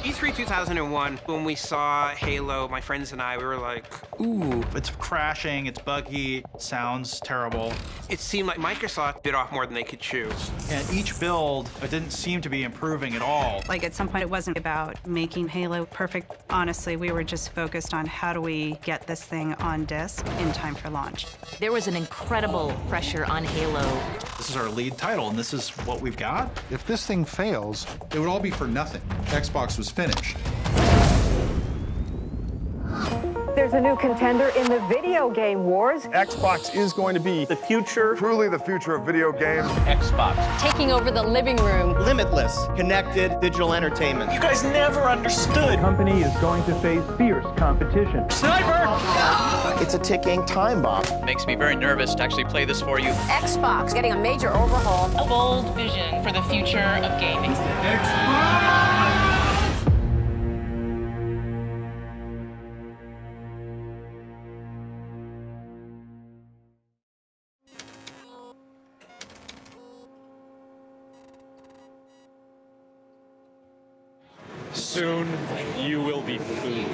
E3 2001, when we saw Halo, my friends and I, we were like, ooh. It's crashing, it's buggy, sounds terrible. It seemed like Microsoft bit off more than they could chew. And each build, it didn't seem to be improving at all. Like, at some point, it wasn't about making Halo perfect. Honestly, we were just focused on how do we get this thing on disc in time for launch. There was an incredible pressure on Halo. This is our lead title, and this is what we've got? If this thing fails, it would all be for nothing. Xbox was finished. There's a new contender in the video game wars. Xbox is going to be the future. Truly the future of video games. Xbox. Taking over the living room. Limitless, connected digital entertainment. You guys never understood. The company is going to face fierce competition. Sniper! It's a ticking time bomb. Makes me very nervous to actually play this for you. Xbox getting a major overhaul. A bold vision for the future of gaming. Soon, you will be food.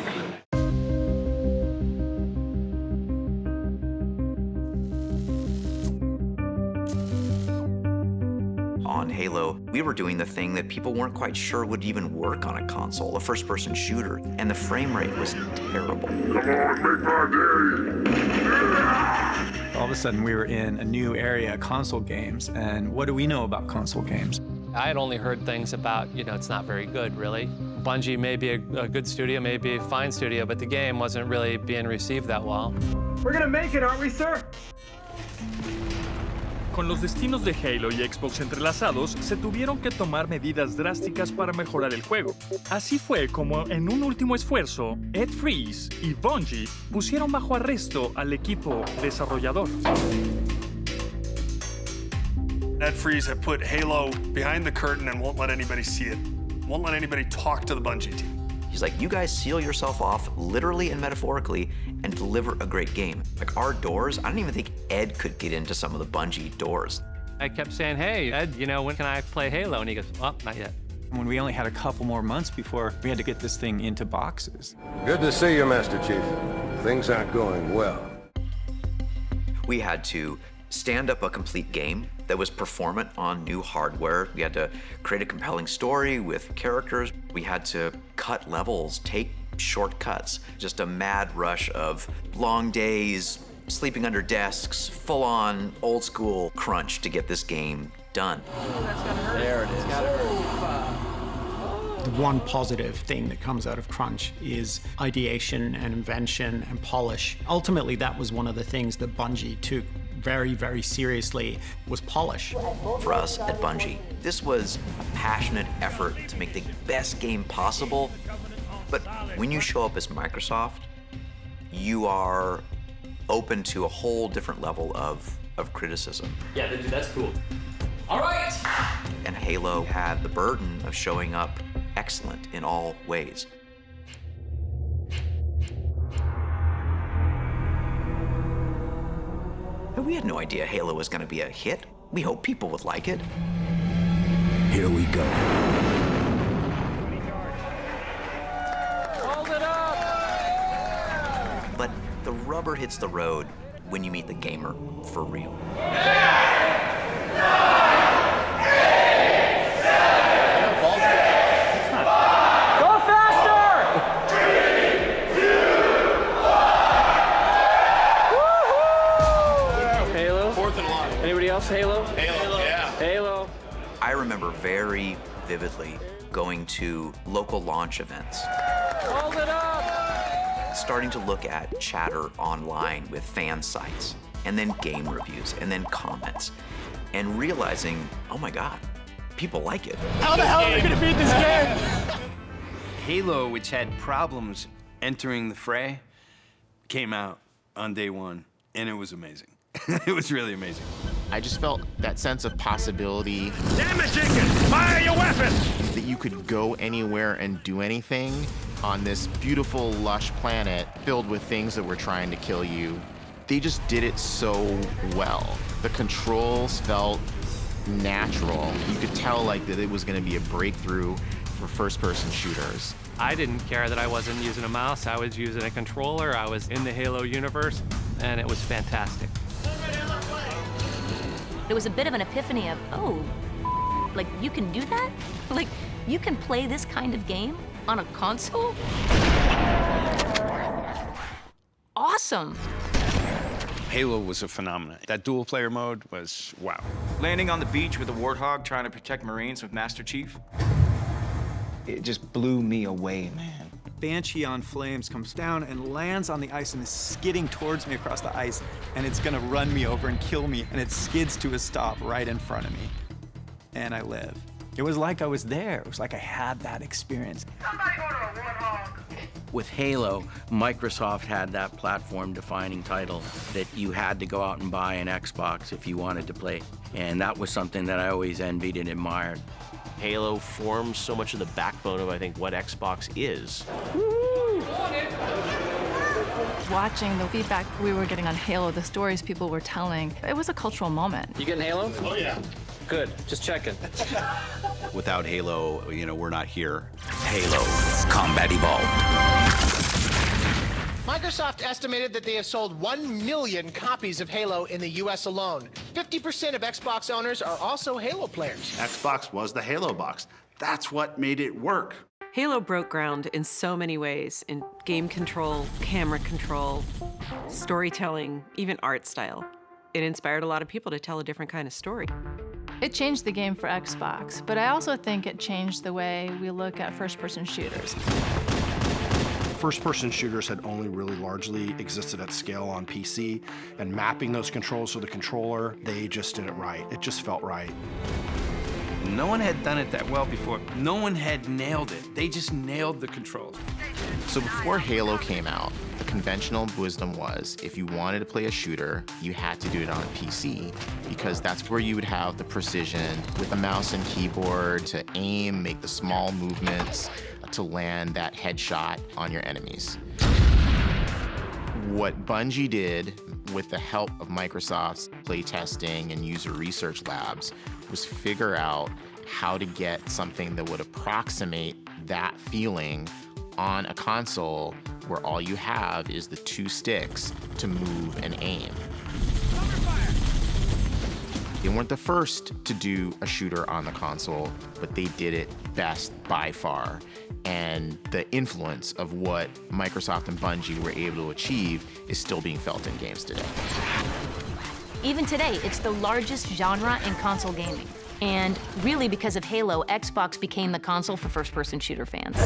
On Halo, we were doing the thing that people weren't quite sure would even work on a console, a first-person shooter, and the frame rate was terrible. Come on, make my day! All of a sudden, we were in a new area, console games, and what do we know about console games? I had only heard things about, it's not very good, really. Bungie may be a good studio, may be a fine studio, but the game wasn't really being received that well. We're gonna make it, aren't we, sir? Con los destinos de Halo y Xbox entrelazados, se tuvieron que tomar medidas drásticas para mejorar el juego. Así fue como, en un último esfuerzo, Ed Freeze y Bungie pusieron bajo arresto al equipo desarrollador. Ed Freeze had put Halo behind the curtain and won't let anybody see it. Won't let anybody talk to the Bungie team. He's like, you guys seal yourself off, literally and metaphorically, and deliver a great game. Like, our doors, I don't even think Ed could get into some of the Bungie doors. I kept saying, hey, Ed, when can I play Halo? And he goes, well, not yet. When we only had a couple more months before we had to get this thing into boxes. Good to see you, Master Chief. Things aren't going well. We had to stand up a complete game that was performant on new hardware. We had to create a compelling story with characters. We had to cut levels, take shortcuts, just a mad rush of long days, sleeping under desks, full-on old school crunch to get this game done. There it is. The one positive thing that comes out of crunch is ideation and invention and polish. Ultimately, that was one of the things that Bungie took very, very seriously, was polish. For us at Bungie, this was a passionate effort to make the best game possible. But when you show up as Microsoft, you are open to a whole different level of criticism. Yeah, that's cool. All right! And Halo had the burden of showing up excellent in all ways. And we had no idea Halo was going to be a hit. We hoped people would like it. Here we go. Hold it up! But the rubber hits the road when you meet the gamer for real. Halo? Halo, yeah. Halo. I remember very vividly going to local launch events. Hold it up! Starting to look at chatter online with fan sites, and then game reviews, and then comments, and realizing, oh my God, people like it. How the hell are we gonna beat this game? Halo, which had problems entering the fray, came out on day one, and it was amazing. It was really amazing. I just felt that sense of possibility. Damage Jenkins, fire your weapon! That you could go anywhere and do anything on this beautiful, lush planet filled with things that were trying to kill you. They just did it so well. The controls felt natural. You could tell that it was gonna be a breakthrough for first-person shooters. I didn't care that I wasn't using a mouse. I was using a controller. I was in the Halo universe, and it was fantastic. It was a bit of an epiphany of, oh, like you can do that? Like you can play this kind of game on a console? Awesome. Halo was a phenomenon. That dual player mode was wow. Landing on the beach with a warthog trying to protect Marines with Master Chief. It just blew me away, man. Banshee on flames comes down and lands on the ice and is skidding towards me across the ice, and it's gonna run me over and kill me, and it skids to a stop right in front of me. And I live. It was like I was there. It was like I had that experience. Somebody order a warthog. With Halo, Microsoft had that platform-defining title that you had to go out and buy an Xbox if you wanted to play. And that was something that I always envied and admired. Halo forms so much of the backbone of, I think, what Xbox is. Watching the feedback we were getting on Halo, the stories people were telling, it was a cultural moment. You getting Halo? Oh, yeah. Good, just checking. Without Halo, you know, we're not here. Halo, Combat Evolved. Microsoft estimated that they have sold 1 million copies of Halo in the US alone. 50% of Xbox owners are also Halo players. Xbox was the Halo box. That's what made it work. Halo broke ground in so many ways, in game control, camera control, storytelling, even art style. It inspired a lot of people to tell a different kind of story. It changed the game for Xbox, but I also think it changed the way we look at first-person shooters. First-person shooters had only really largely existed at scale on PC, and mapping those controls to the controller, they just did it right. It just felt right. No one had done it that well before. No one had nailed it. They just nailed the controls. So before Halo came out, the conventional wisdom was if you wanted to play a shooter, you had to do it on a PC because that's where you would have the precision with the mouse and keyboard to aim, make the small movements to land that headshot on your enemies. What Bungie did with the help of Microsoft's playtesting and user research labs was figure out how to get something that would approximate that feeling on a console where all you have is the 2 sticks to move and aim. They weren't the first to do a shooter on the console, but they did it best by far. And the influence of what Microsoft and Bungie were able to achieve is still being felt in games today. Even today, it's the largest genre in console gaming. And really, because of Halo, Xbox became the console for first-person shooter fans.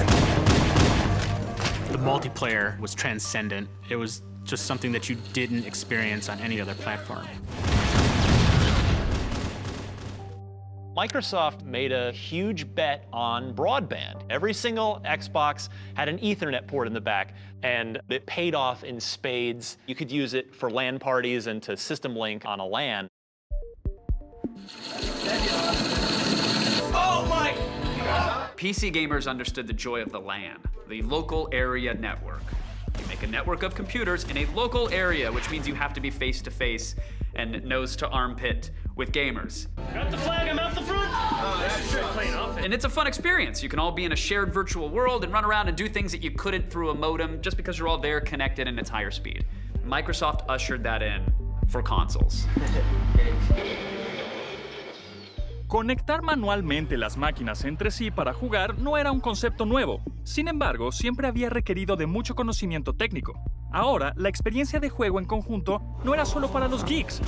The multiplayer was transcendent. It was just something that you didn't experience on any other platform. Microsoft made a huge bet on broadband. Every single Xbox had an Ethernet port in the back, and it paid off in spades. You could use it for LAN parties and to system link on a LAN. Oh my! PC gamers understood the joy of the LAN, the local area network. You make a network of computers in a local area, which means you have to be face-to-face and nose-to-armpit with gamers. Got the flag, I'm out the front! Oh, that's clean off. And it's a fun experience. You can all be in a shared virtual world and run around and do things that you couldn't through a modem just because you're all there connected and it's higher speed. Microsoft ushered that in for consoles. Conectar manualmente las máquinas entre sí para jugar no era un concepto nuevo. Sin embargo, siempre había requerido de mucho conocimiento técnico. Ahora, la experiencia de juego en conjunto no era solo para los geeks.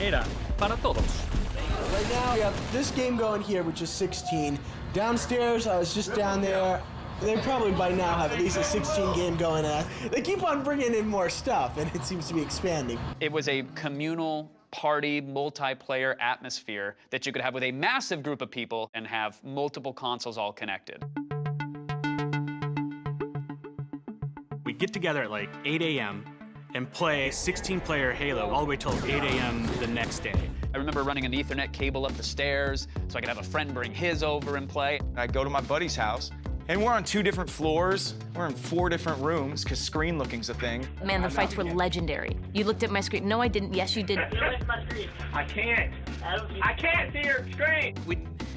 Era para todos. Right now, we have this game going here, which is 16. Downstairs, I was just down there. They probably by now have at least a 16 game going on. They keep on bringing in more stuff, and it seems to be expanding. It was a communal party, multiplayer atmosphere that you could have with a massive group of people and have multiple consoles all connected. We'd get together at like 8 a.m. and play 16-player Halo all the way till 8 a.m. the next day. I remember running an Ethernet cable up the stairs so I could have a friend bring his over and play. I'd go to my buddy's house, and we're on 2 different floors. We're in 4 different rooms, because screen looking's a thing. Man, the fights were legendary. You looked at my screen. No, I didn't. Yes, you did. I can't. I can't see your screen.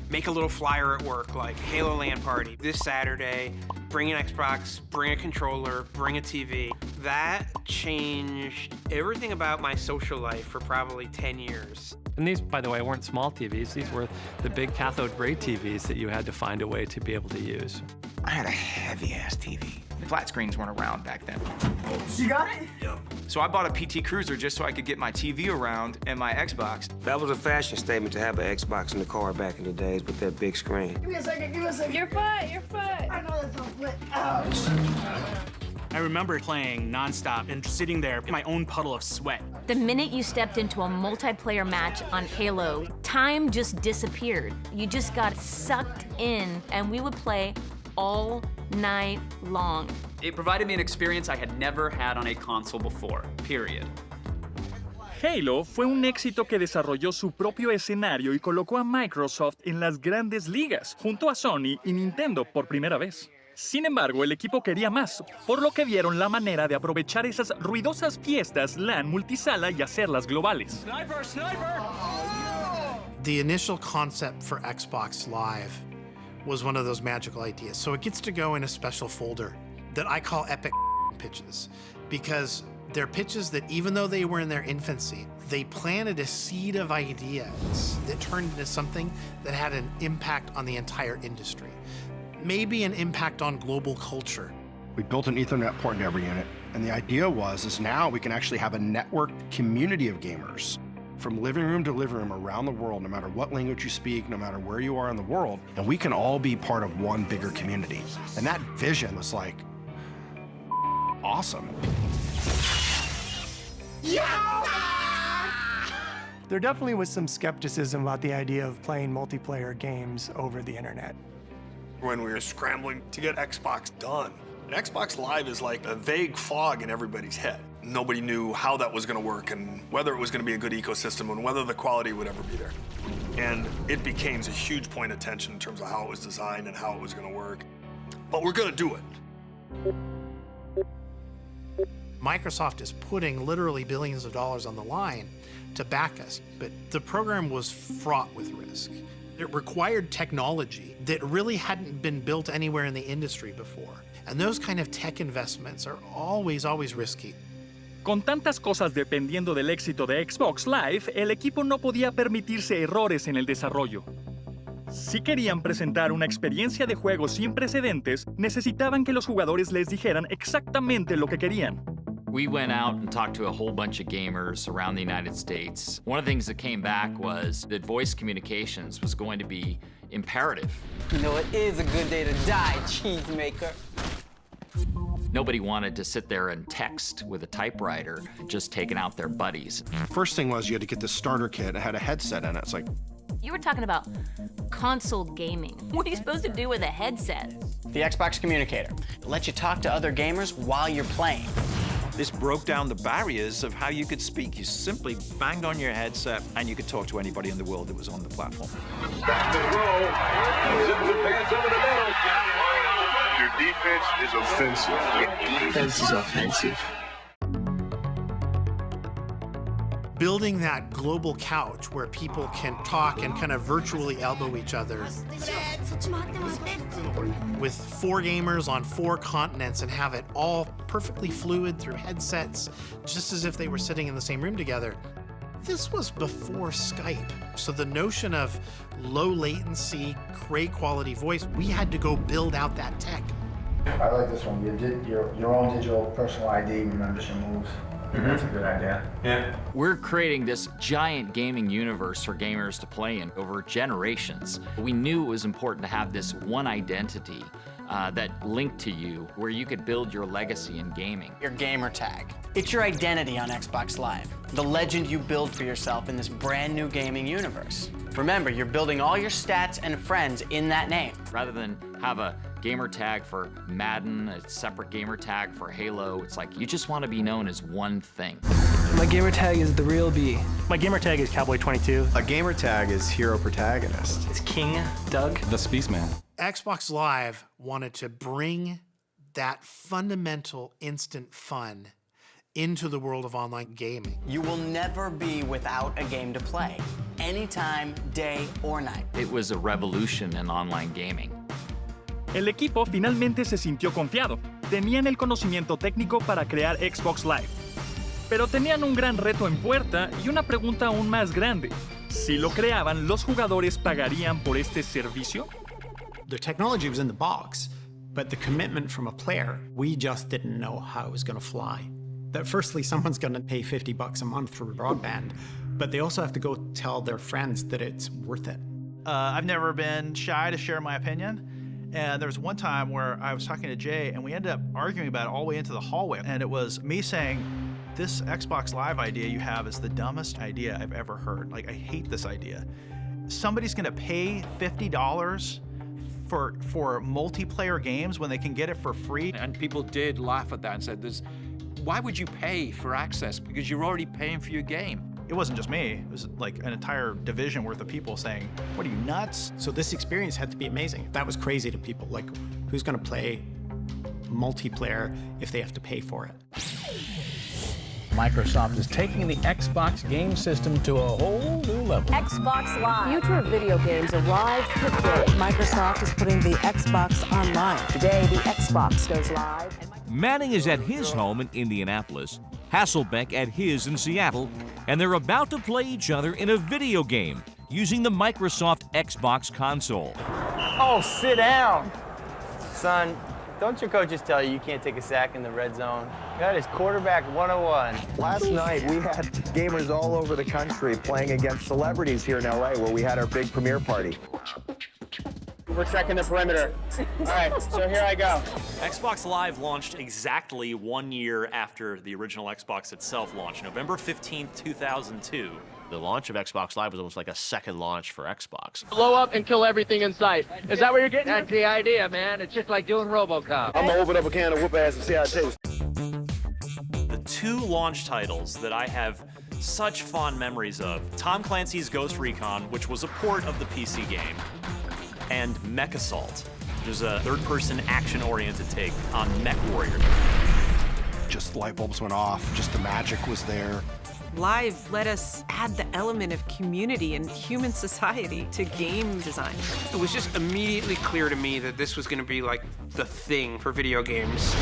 make a little flyer at work like Halo LAN party this Saturday, bring an Xbox, bring a controller, bring a TV. That changed everything about my social life for probably 10 years. And these, by the way, weren't small TVs. These were the big cathode ray TVs that you had to find a way to be able to use. I had a heavy-ass TV. Flat screens weren't around back then. You got it? Yep. So I bought a PT Cruiser just so I could get my TV around and my Xbox. That was a fashion statement to have an Xbox in the car back in the days with that big screen. Give me a second, give me a second. Your foot, your foot. I know that's on flip. Ouch. I remember playing nonstop and sitting there in my own puddle of sweat. The minute you stepped into a multiplayer match on Halo, time just disappeared. You just got sucked in, and we would play all night long. It provided me an experience I had never had on a console before, period. Halo fue un éxito que desarrolló su propio escenario y colocó a Microsoft en las grandes ligas, junto a Sony y Nintendo por primera vez. Sin embargo, el equipo quería más, por lo que vieron la manera de aprovechar esas ruidosas fiestas LAN multisala y hacerlas globales. Sniper, sniper! The initial concept for Xbox Live was one of those magical ideas. So it gets to go in a special folder that I call epic pitches, because they're pitches that even though they were in their infancy, they planted a seed of ideas that turned into something that had an impact on the entire industry. Maybe an impact on global culture. We built an Ethernet port in every unit, and the idea is now we can actually have a networked community of gamers from living room to living room around the world, no matter what language you speak, no matter where you are in the world, and we can all be part of one bigger community. And that vision was like, awesome. There definitely was some skepticism about the idea of playing multiplayer games over the internet. When we were scrambling to get Xbox done, and Xbox Live is like a vague fog in everybody's head. Nobody knew how that was going to work and whether it was going to be a good ecosystem and whether the quality would ever be there. And it became a huge point of tension in terms of how it was designed and how it was going to work. But we're going to do it. Microsoft is putting literally billions of dollars on the line to back us, but the program was fraught with risk. It required technology that really hadn't been built anywhere in the industry before. And those kind of tech investments are always risky. Con tantas cosas dependiendo del éxito de Xbox Live, el equipo no podía permitirse errores en el desarrollo. Si querían presentar una experiencia de juego sin precedentes, necesitaban que los jugadores les dijeran exactamente lo que querían. We went out and talked to a whole bunch of gamers around the United States. One of the things that came back was that voice communications was going to be imperative. You know, it is a good day to die, cheesemaker. Nobody wanted to sit there and text with a typewriter, just taking out their buddies. First thing was you had to get this starter kit. It had a headset in it. It's like, You were talking about console gaming. What are you supposed to do with a headset? The Xbox Communicator. It lets you talk to other gamers while you're playing. This broke down the barriers of how you could speak. You simply banged on your headset and you could talk to anybody in the world that was on the platform. Your defense is offensive. Your defense is offensive. Building that global couch where people can talk and kind of virtually elbow each other with 4 gamers on 4 continents and have it all perfectly fluid through headsets, just as if they were sitting in the same room together. This was before Skype. So the notion of low latency, great quality voice, we had to go build out that tech. I like this one. Your own digital personal ID remembers your moves. That's a good idea. Yeah. We're creating this giant gaming universe for gamers to play in over generations. We knew it was important to have this one identity that linked to you where you could build your legacy in gaming. Your gamer tag. It's your identity on Xbox Live. The legend you build for yourself in this brand new gaming universe. Remember, you're building all your stats and friends in that name. Rather than have a gamer tag for Madden, a separate gamer tag for Halo, it's like you just want to be known as one thing. My gamer tag is the real B. My gamer tag is Cowboy22. A gamer tag is Hero Protagonist. It's King Doug. The Spaceman. Xbox Live wanted to bring that fundamental instant fun into the world of online gaming. You will never be without a game to play, anytime, day or night. It was a revolution in online gaming. El equipo finalmente se sintió confiado. Tenían el conocimiento técnico para crear Xbox Live. Pero tenían un gran reto en puerta y una pregunta aún más grande. Si lo creaban, ¿los jugadores pagarían por este servicio? The technology was in the box, but the commitment from a player, we just didn't know how it was going to fly. That firstly, someone's going to pay $50 a month for broadband, but they also have to go tell their friends that it's worth it. I've never been shy to share my opinion. And there was one time where I was talking to Jay, and we ended up arguing about it all the way into the hallway. And it was me saying, this Xbox Live idea you have is the dumbest idea I've ever heard. Like, I hate this idea. Somebody's gonna pay $50 for multiplayer games when they can get it for free. And people did laugh at that and said, why would you pay for access? Because you're already paying for your game. It wasn't just me. It was like an entire division worth of people saying, what are you, nuts? So this experience had to be amazing. That was crazy to people. Like, who's gonna play multiplayer if they have to pay for it? Microsoft is taking the Xbox game system to a whole new level. Xbox Live. Future of video games arrives today. Microsoft is putting the Xbox online. Today, the Xbox goes live. Manning is at his home in Indianapolis, Hasselbeck at his in Seattle, and they're about to play each other in a video game using the Microsoft Xbox console. Oh, sit down. Son, don't your coaches tell you can't take a sack in the red zone? That is quarterback 101. Last night, we had gamers all over the country playing against celebrities here in LA where we had our big premiere party. We're checking the perimeter. All right, so here I go. Xbox Live launched exactly 1 year after the original Xbox itself launched, November 15th, 2002. The launch of Xbox Live was almost like a second launch for Xbox. Blow up and kill everything in sight. Is that what you're getting? That's the idea, man. It's just like doing RoboCop. I'm gonna open up a can of whoop ass and see how it tastes. The two launch titles that I have such fond memories of, Tom Clancy's Ghost Recon, which was a port of the PC game, and Mech Assault, which is a third-person action-oriented take on Mech Warrior. Just light bulbs went off, just the magic was there. Live let us add the element of community and human society to game design. It was just immediately clear to me that this was going to be like the thing for video games.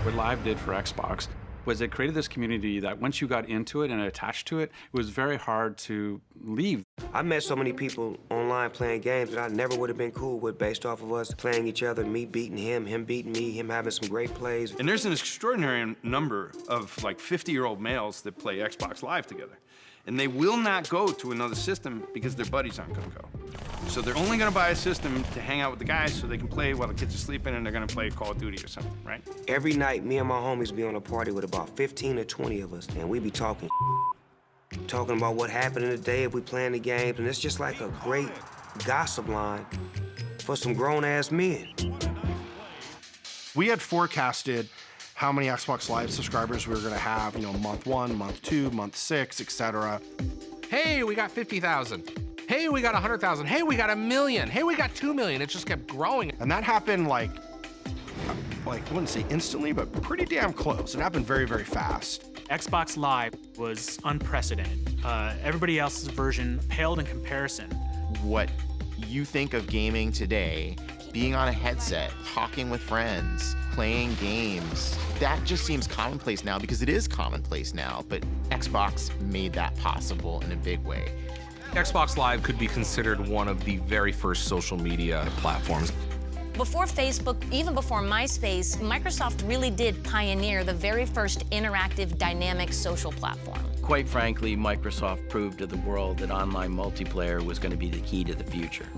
What Live did for Xbox was it created this community that once you got into it and attached to it, it was very hard to leave. I met so many people online playing games that I never would have been cool with based off of us playing each other, me beating him beating me, him having some great plays. And there's an extraordinary number of like 50-year-old males that play Xbox Live together. And they will not go to another system because their buddies aren't gonna go. So they're only gonna buy a system to hang out with the guys so they can play while the kids are sleeping and they're gonna play Call of Duty or something, right? Every night, me and my homies be on a party with about 15 or 20 of us, and we be talking about what happened in the day if we playing the games, and it's just like a great gossip line for some grown-ass men. We had forecasted how many Xbox Live subscribers we were gonna have, you know, month 1, month 2, month 6, etc. Hey, we got 50,000. Hey, we got 100,000. Hey, we got 1 million. Hey, we got 2 million. It just kept growing. And that happened like I wouldn't say instantly, but pretty damn close. It happened very, very fast. Xbox Live was unprecedented. Everybody else's version paled in comparison. What you think of gaming today, being on a headset, talking with friends, playing games, that just seems commonplace now because it is commonplace now, but Xbox made that possible in a big way. Xbox Live could be considered one of the very first social media platforms. Before Facebook, even before MySpace, Microsoft really did pioneer the very first interactive, dynamic social platform. Quite frankly, Microsoft proved to the world that online multiplayer was going to be the key to the future.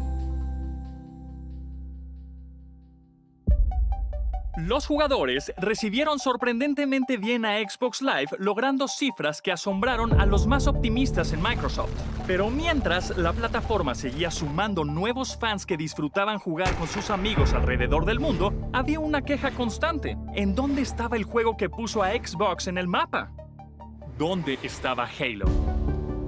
Los jugadores recibieron sorprendentemente bien a Xbox Live, logrando cifras que asombraron a los más optimistas en Microsoft. Pero mientras la plataforma seguía sumando nuevos fans que disfrutaban jugar con sus amigos alrededor del mundo, había una queja constante. ¿En dónde estaba el juego que puso a Xbox en el mapa? ¿Dónde estaba Halo?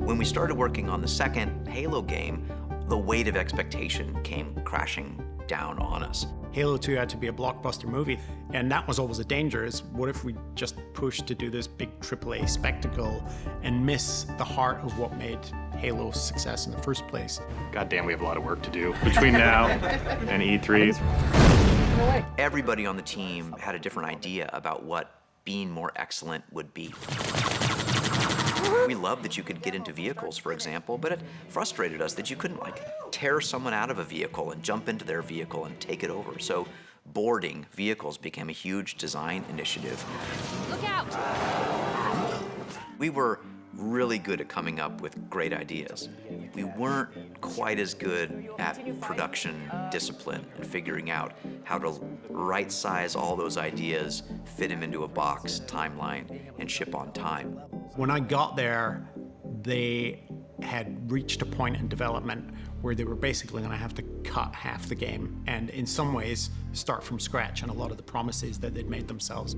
When we started working on the second Halo game, the weight of expectation came crashing down on us. Halo 2 had to be a blockbuster movie, and that was always a danger, is what if we just pushed to do this big AAA spectacle and miss the heart of what made Halo a success in the first place? Goddamn, we have a lot of work to do between now and E3. Everybody on the team had a different idea about what being more excellent would be. We loved that you could get into vehicles, for example, but it frustrated us that you couldn't, like, tear someone out of a vehicle and jump into their vehicle and take it over. So boarding vehicles became a huge design initiative. Look out! We were really good at coming up with great ideas. We weren't quite as good at production discipline and figuring out how to right-size all those ideas, fit them into a box, timeline, and ship on time. When I got there, they had reached a point in development where they were basically going to have to cut half the game and in some ways start from scratch on a lot of the promises that they'd made themselves.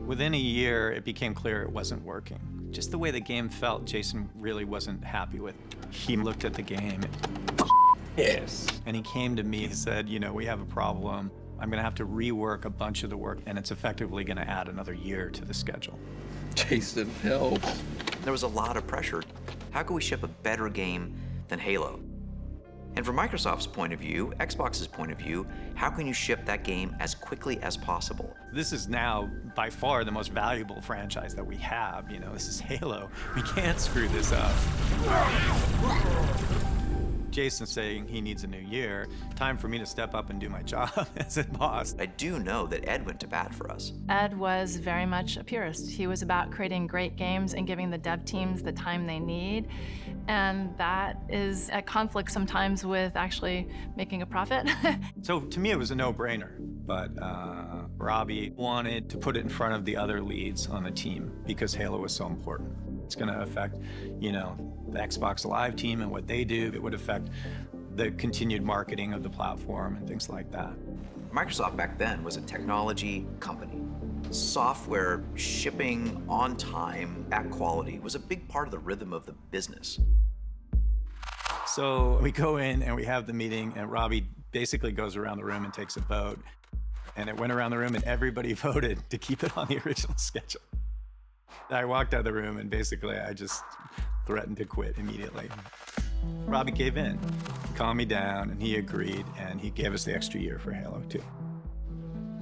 Within a year, it became clear it wasn't working. Just the way the game felt, Jason really wasn't happy with. He looked at the game, yes, and he came to me and said, you know, we have a problem. I'm gonna have to rework a bunch of the work, and it's effectively gonna add another year to the schedule. Jason, help. There was a lot of pressure. How can we ship a better game than Halo? And from Microsoft's point of view, Xbox's point of view, how can you ship that game as quickly as possible? This is now, by far, the most valuable franchise that we have. You know, this is Halo. We can't screw this up. Jason's saying he needs a new year. Time for me to step up and do my job as a boss. I do know that Ed went to bat for us. Ed was very much a purist. He was about creating great games and giving the dev teams the time they need. And that is at conflict sometimes with actually making a profit. So to me, it was a no-brainer. But Robbie wanted to put it in front of the other leads on the team because Halo was so important. It's going to affect, you know, the Xbox Live team and what they do. It would affect the continued marketing of the platform and things like that. Microsoft back then was a technology company. Software shipping on time at quality was a big part of the rhythm of the business. So we go in and we have the meeting, and Robbie basically goes around the room and takes a vote. And it went around the room and everybody voted to keep it on the original schedule. I walked out of the room and basically I just threatened to quit immediately. Robbie gave in, he calmed me down, and he agreed, and he gave us the extra year for Halo 2.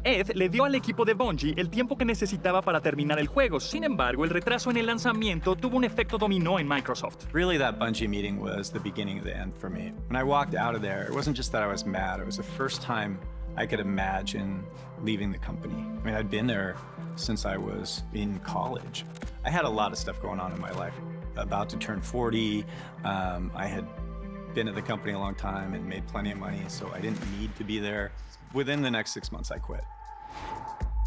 Ed le dio al equipo de Bungie el tiempo que necesitaba para terminar el juego. Sin embargo, el retraso en el lanzamiento tuvo un efecto dominó en Microsoft. Really, that Bungie meeting was the beginning of the end for me. When I walked out of there, it wasn't just that I was mad. It was the first time I could imagine leaving the company. I mean, I'd been there since I was in college. I had a lot of stuff going on in my life. About to turn 40, I had been at the company a long time and made plenty of money, so I didn't need to be there. Within the next 6 months, I quit.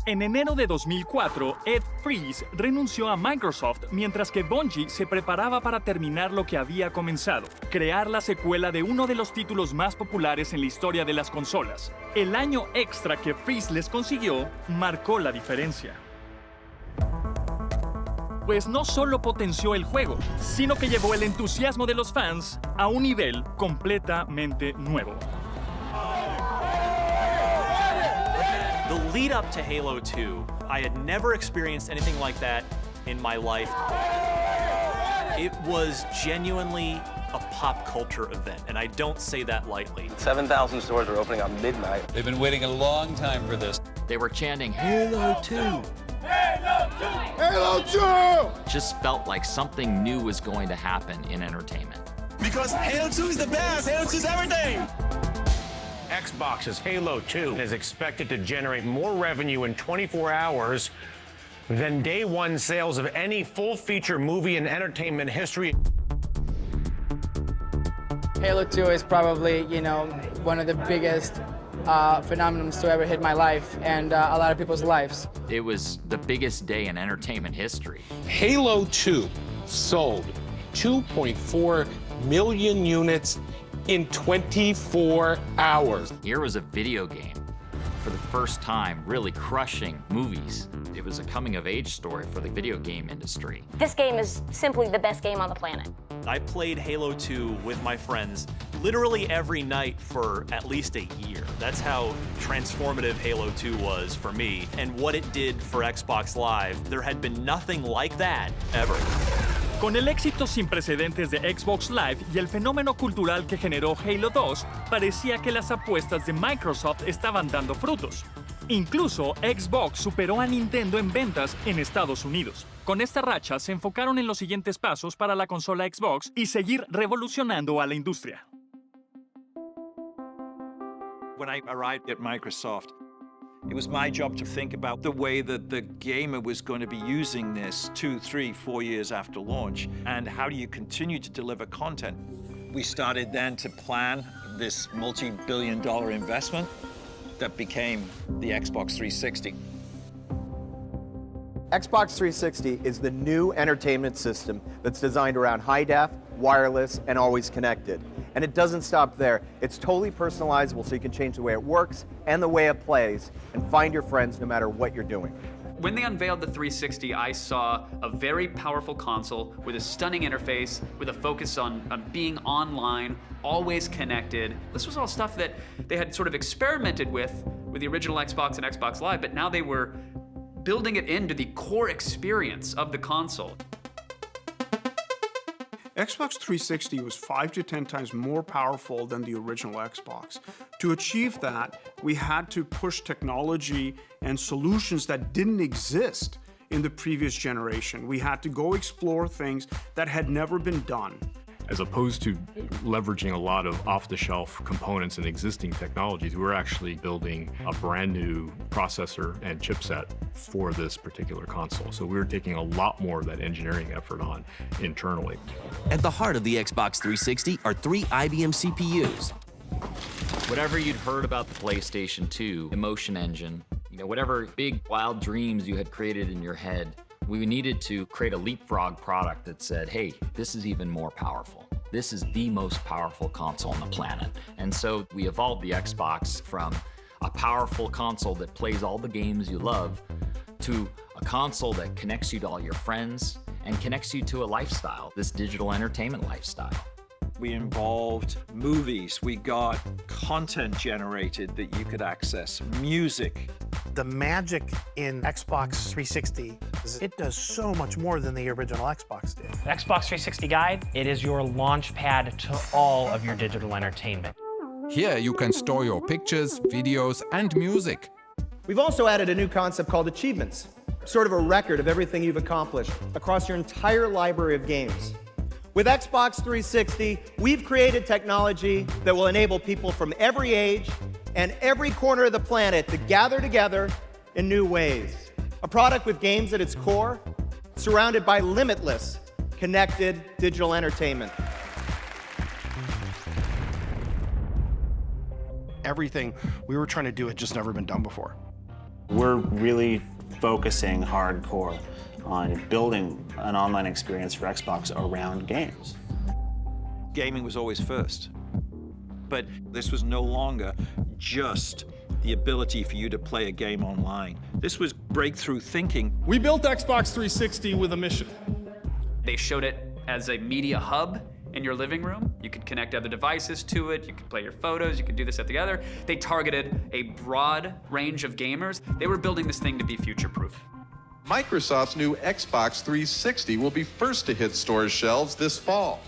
En enero de 2004, Ed Fries renunció a Microsoft mientras que Bungie se preparaba para terminar lo que había comenzado, crear la secuela de uno de los títulos más populares en la historia de las consolas. El año extra que Fries les consiguió marcó la diferencia. Pues no solo potenció el juego, sino que llevó el entusiasmo de los fans a un nivel completamente nuevo. The lead up to Halo 2, I had never experienced anything like that in my life. It was genuinely a pop culture event, and I don't say that lightly. 7,000 stores are opening on midnight. They've been waiting a long time for this. They were chanting, Halo 2! Halo 2! Halo 2! Just felt like something new was going to happen in entertainment. Because Halo 2 is the best! Halo 2 is everything! Xbox's Halo 2 is expected to generate more revenue in 24 hours than day one sales of any full-feature movie in entertainment history. Halo 2 is probably, you know, one of the biggest phenomenons to ever hit my life and a lot of people's lives. It was the biggest day in entertainment history. Halo 2 sold 2.4 million units in 24 hours. Here was a video game, for the first time, really crushing movies. It was a coming-of-age story for the video game industry. This game is simply the best game on the planet. I played Halo 2 with my friends literally every night for at least a year. That's how transformative Halo 2 was for me, and what it did for Xbox Live. There had been nothing like that ever. Con el éxito sin precedentes de Xbox Live y el fenómeno cultural que generó Halo 2, parecía que las apuestas de Microsoft estaban dando frutos. Incluso Xbox superó a Nintendo en ventas en Estados Unidos. Con esta racha se enfocaron en los siguientes pasos para la consola Xbox y seguir revolucionando a la industria. When I arrived at Microsoft, it was my job to think about the way that the gamer was going to be using this 2, 3, 4 years after launch, and how do you continue to deliver content. We started then to plan this multi-billion-dollar investment that became the Xbox 360. Xbox 360 is the new entertainment system that's designed around high def, wireless, and always connected. And it doesn't stop there. It's totally personalizable, so you can change the way it works and the way it plays and find your friends no matter what you're doing. When they unveiled the 360, I saw a very powerful console with a stunning interface, with a focus on being online, always connected. This was all stuff that they had sort of experimented with the original Xbox and Xbox Live, but now they were building it into the core experience of the console. Xbox 360 was 5 to 10 times more powerful than the original Xbox. To achieve that, we had to push technology and solutions that didn't exist in the previous generation. We had to go explore things that had never been done. As opposed to leveraging a lot of off-the-shelf components and existing technologies, we're actually building a brand new processor and chipset for this particular console. So we're taking a lot more of that engineering effort on internally. At the heart of the Xbox 360 are 3 IBM CPUs. Whatever you'd heard about the PlayStation 2 emotion engine, whatever big wild dreams you had created in your head, we needed to create a leapfrog product that said, hey, this is even more powerful. This is the most powerful console on the planet. And so we evolved the Xbox from a powerful console that plays all the games you love to a console that connects you to all your friends and connects you to a lifestyle, this digital entertainment lifestyle. We involved movies, we got content generated that you could access, music. The magic in Xbox 360 is it does so much more than the original Xbox did. Xbox 360 Guide, it is your launch pad to all of your digital entertainment. Here you can store your pictures, videos, and music. We've also added a new concept called achievements, sort of a record of everything you've accomplished across your entire library of games. With Xbox 360, we've created technology that will enable people from every age and every corner of the planet to gather together in new ways. A product with games at its core, surrounded by limitless, connected digital entertainment. Everything we were trying to do had just never been done before. We're really focusing hardcore on building an online experience for Xbox around games. Gaming was always first, but this was no longer just the ability for you to play a game online. This was breakthrough thinking. We built Xbox 360 with a mission. They showed it as a media hub in your living room. You could connect other devices to it, you could play your photos, you could do this, that, the other. They targeted a broad range of gamers. They were building this thing to be future-proof. Microsoft's new Xbox 360 will be first to hit stores' shelves this fall.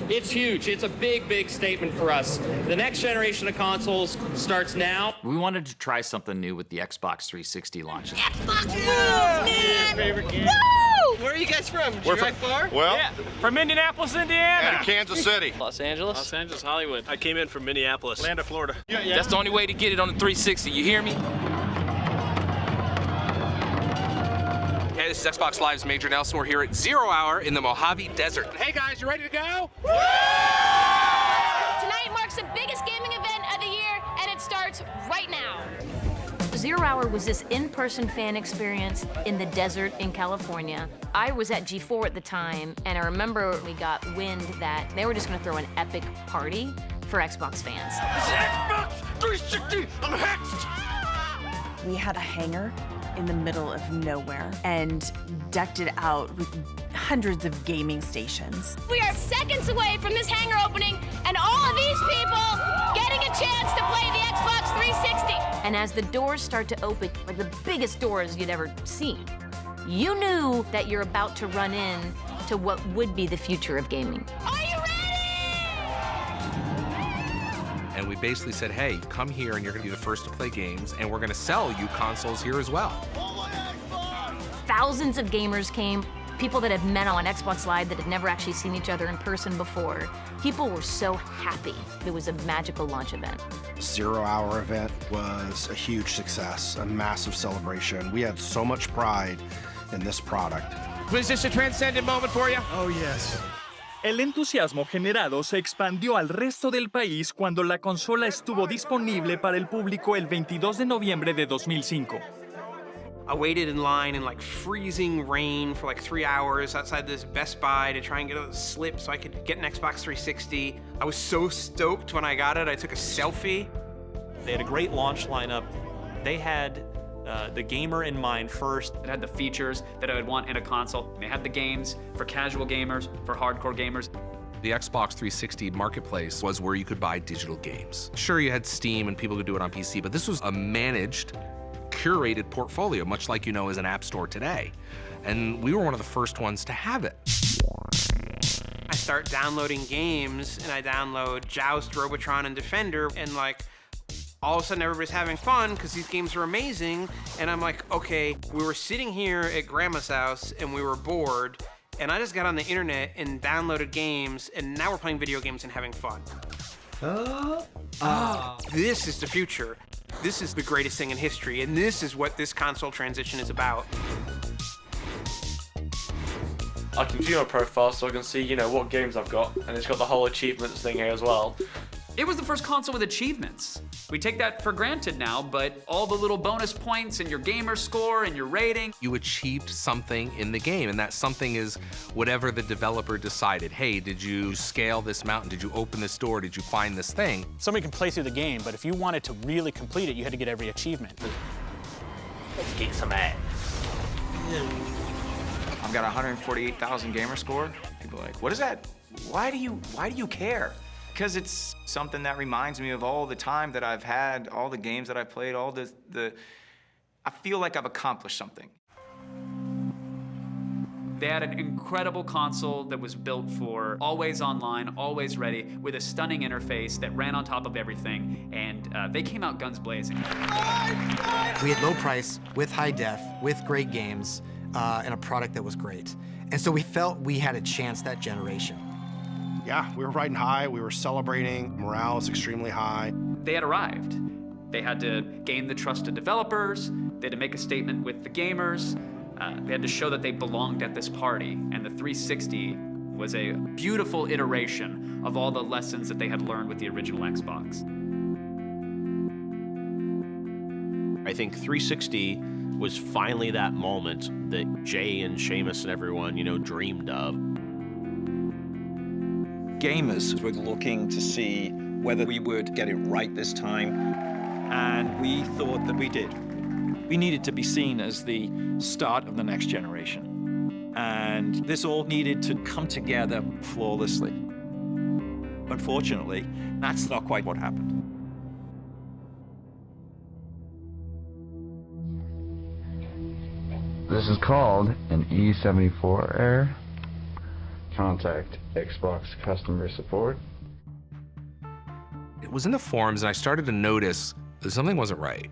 It's huge. It's a big, big statement for us. The next generation of consoles starts now. We wanted to try something new with the Xbox 360 launches. Xbox rules, man! Favorite game. Woo! Where are you guys from? Did you drive far? Well, yeah. From Indianapolis, Indiana. And Kansas City. Los Angeles. Los Angeles, Hollywood. I came in from Minneapolis. Land of Florida. Yeah. That's the only way to get it on the 360. You hear me? Hey, this is Xbox Live's Major Nelson. We're here at 0 Hour in the Mojave Desert. Hey guys, you ready to go? Tonight marks the biggest gaming event of the year, and it starts right now. 0 Hour was this in-person fan experience in the desert in California. I was at G4 at the time, and I remember we got wind that they were just gonna throw an epic party for Xbox fans. This is Xbox 360! I'm hexed! We had a hangar in the middle of nowhere and decked it out with hundreds of gaming stations. We are seconds away from this hangar opening and all of these people getting a chance to play the Xbox 360. And as the doors start to open, like the biggest doors you'd ever seen, you knew that you're about to run in to what would be the future of gaming. Are you ready? And we basically said, hey, come here and you're gonna be the first to play games, and we're gonna sell you consoles here as well. Thousands of gamers came, people that had met on Xbox Live that had never actually seen each other in person before. People were so happy. It was a magical launch event. 0 Hour event was a huge success, a massive celebration. We had so much pride in this product. Was this a transcendent moment for you? Oh, yes. El entusiasmo generado se expandió al resto del país cuando la consola estuvo disponible para el público el 22 de noviembre de 2005. I waited in line in like freezing rain for like 3 hours outside this Best Buy to try and get a slip so I could get an Xbox 360. I was so stoked when I got it. I took a selfie. They had a great launch lineup. They had the gamer in mind first. It had the features that I would want in a console. They had the games for casual gamers, for hardcore gamers. The Xbox 360 marketplace was where you could buy digital games. Sure, you had Steam and people could do it on PC, but this was a managed, curated portfolio, much like you know as an app store today. And we were one of the first ones to have it. I start downloading games, and I download Joust, Robotron, and Defender, and like, all of a sudden everybody's having fun because these games are amazing. And I'm like, okay, we were sitting here at Grandma's house and we were bored, and I just got on the internet and downloaded games, and now we're playing video games and having fun. This is the future. This is the greatest thing in history, and this is what this console transition is about. I can view my profile so I can see, what games I've got, and it's got the whole achievements thing here as well. It was the first console with achievements. We take that for granted now, but all the little bonus points and your gamer score and your rating. You achieved something in the game, and that something is whatever the developer decided. Hey, did you scale this mountain? Did you open this door? Did you find this thing? Somebody can play through the game, but if you wanted to really complete it, you had to get every achievement. Let's get some ass. I've got 148,000 gamer score. People are like, what is that? Why do you care? Because it's something that reminds me of all the time that I've had, all the games that I've played, all I feel like I've accomplished something. They had an incredible console that was built for always online, always ready, with a stunning interface that ran on top of everything, and they came out guns blazing. We had low price, with high def, with great games, and a product that was great. And so we felt we had a chance that generation. Yeah, we were riding high, we were celebrating, morale is extremely high. They had arrived. They had to gain the trust of developers, they had to make a statement with the gamers, they had to show that they belonged at this party, and the 360 was a beautiful iteration of all the lessons that they had learned with the original Xbox. I think 360 was finally that moment that Jay and Seamus and everyone, dreamed of. Gamers were looking to see whether we would get it right this time, and we thought that we did. We needed to be seen as the start of the next generation, and this all needed to come together flawlessly. Unfortunately, that's not quite what happened. This is called an E74 error. Contact Xbox customer support. It was in the forums, and I started to notice that something wasn't right.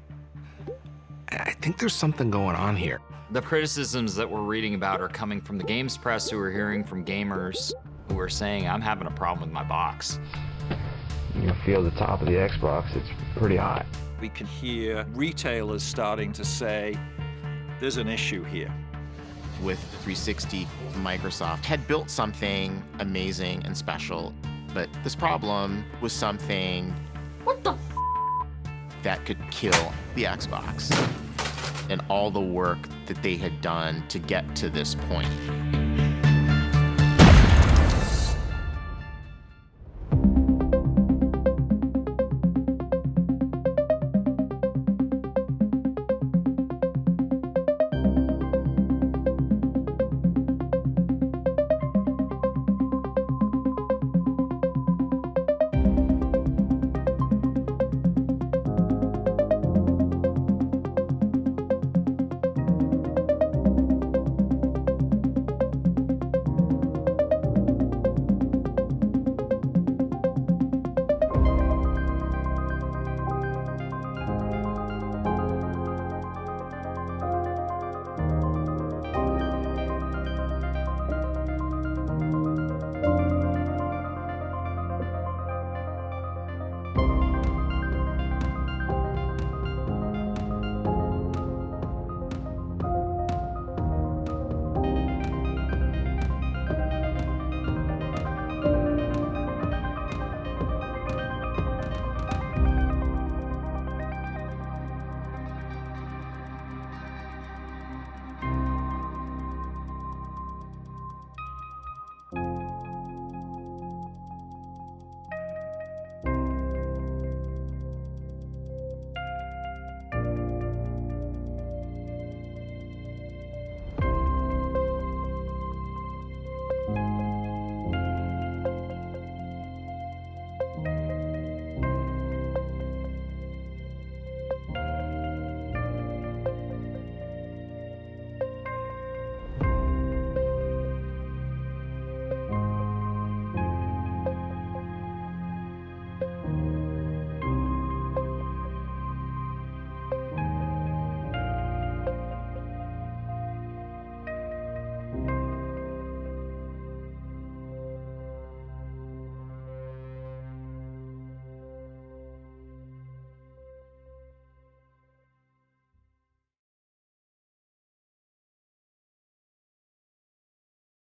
I think there's something going on here. The criticisms that we're reading about are coming from the games press, who are hearing from gamers who are saying, I'm having a problem with my box. You feel the top of the Xbox, it's pretty hot. We can hear retailers starting to say, there's an issue here. With 360, Microsoft had built something amazing and special, but this problem was something that could kill the Xbox and all the work that they had done to get to this point.